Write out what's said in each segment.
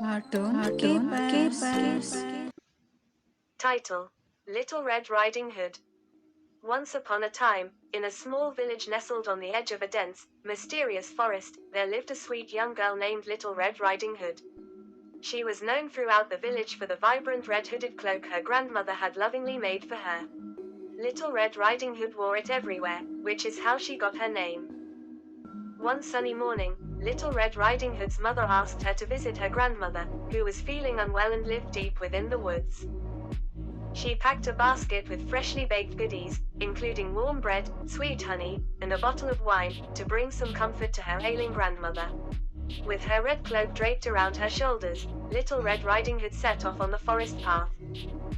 Cartoon Keepers. Title: Little Red Riding Hood. Once upon a time, in a small village nestled on the edge of a dense, mysterious forest, there lived a sweet young girl named Little Red Riding Hood. She was known throughout the village for the vibrant red-hooded cloak her grandmother had lovingly made for her. Little Red Riding Hood wore it everywhere, which is how she got her name. One sunny morning, Little Red Riding Hood's mother asked her to visit her grandmother, who was feeling unwell and lived deep within the woods. She packed a basket with freshly baked goodies, including warm bread, sweet honey, and a bottle of wine, to bring some comfort to her ailing grandmother. With her red cloak draped around her shoulders, Little Red Riding Hood set off on the forest path.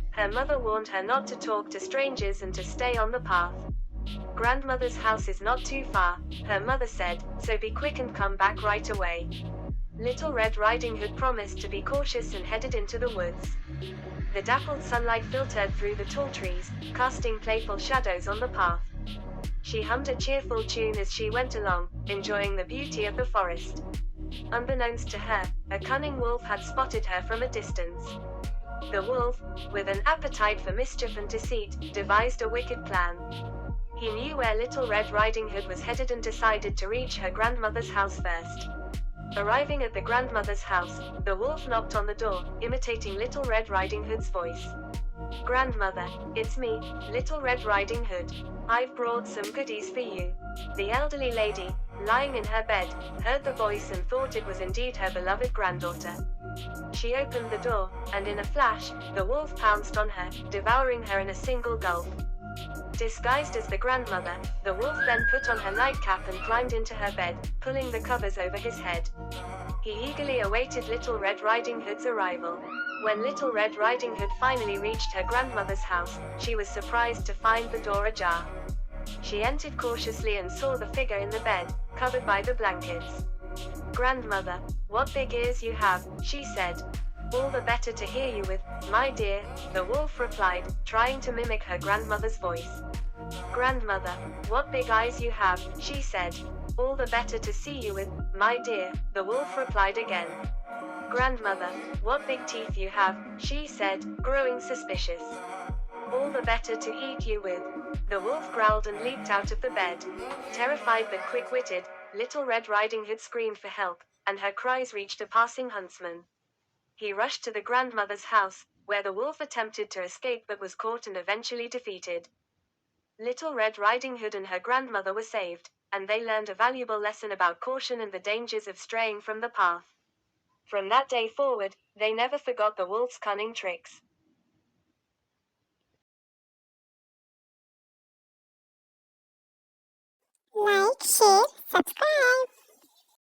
Her mother warned her not to talk to strangers and to stay on the path. Grandmother's house is not too far, her mother said, so be quick and come back right away. Little Red Riding Hood promised to be cautious and headed into the woods. The dappled sunlight filtered through the tall trees, casting playful shadows on the path. She hummed a cheerful tune as she went along, enjoying the beauty of the forest. Unbeknownst to her, a cunning wolf had spotted her from a distance. The wolf, with an appetite for mischief and deceit, devised a wicked plan. He knew where Little Red Riding Hood was headed and decided to reach her grandmother's house first. Arriving at the grandmother's house, the wolf knocked on the door, imitating Little Red Riding Hood's voice. "Grandmother, it's me, Little Red Riding Hood. I've brought some goodies for you." The elderly lady, lying in her bed, heard the voice and thought it was indeed her beloved granddaughter. She opened the door, and in a flash, the wolf pounced on her, devouring her in a single gulp. Disguised as the grandmother, the wolf then put on her nightcap and climbed into her bed, pulling the covers over his head. He eagerly awaited Little Red Riding Hood's arrival. When Little Red Riding Hood finally reached her grandmother's house, she was surprised to find the door ajar. She entered cautiously and saw the figure in the bed, covered by the blankets. "Grandmother, what big ears you have," she said. "All the better to hear you with, my dear," the wolf replied, trying to mimic her grandmother's voice. "Grandmother, what big eyes you have," she said. "All the better to see you with, my dear," the wolf replied again. "Grandmother, what big teeth you have," she said, growing suspicious. "All the better to eat you with." The wolf growled and leaped out of the bed. Terrified but quick-witted, Little Red Riding Hood screamed for help, and her cries reached a passing huntsman. He rushed to the grandmother's house, where the wolf attempted to escape but was caught and eventually defeated. Little Red Riding Hood and her grandmother were saved, and they learned a valuable lesson about caution and the dangers of straying from the path. From that day forward, they never forgot the wolf's cunning tricks. Like, share, subscribe.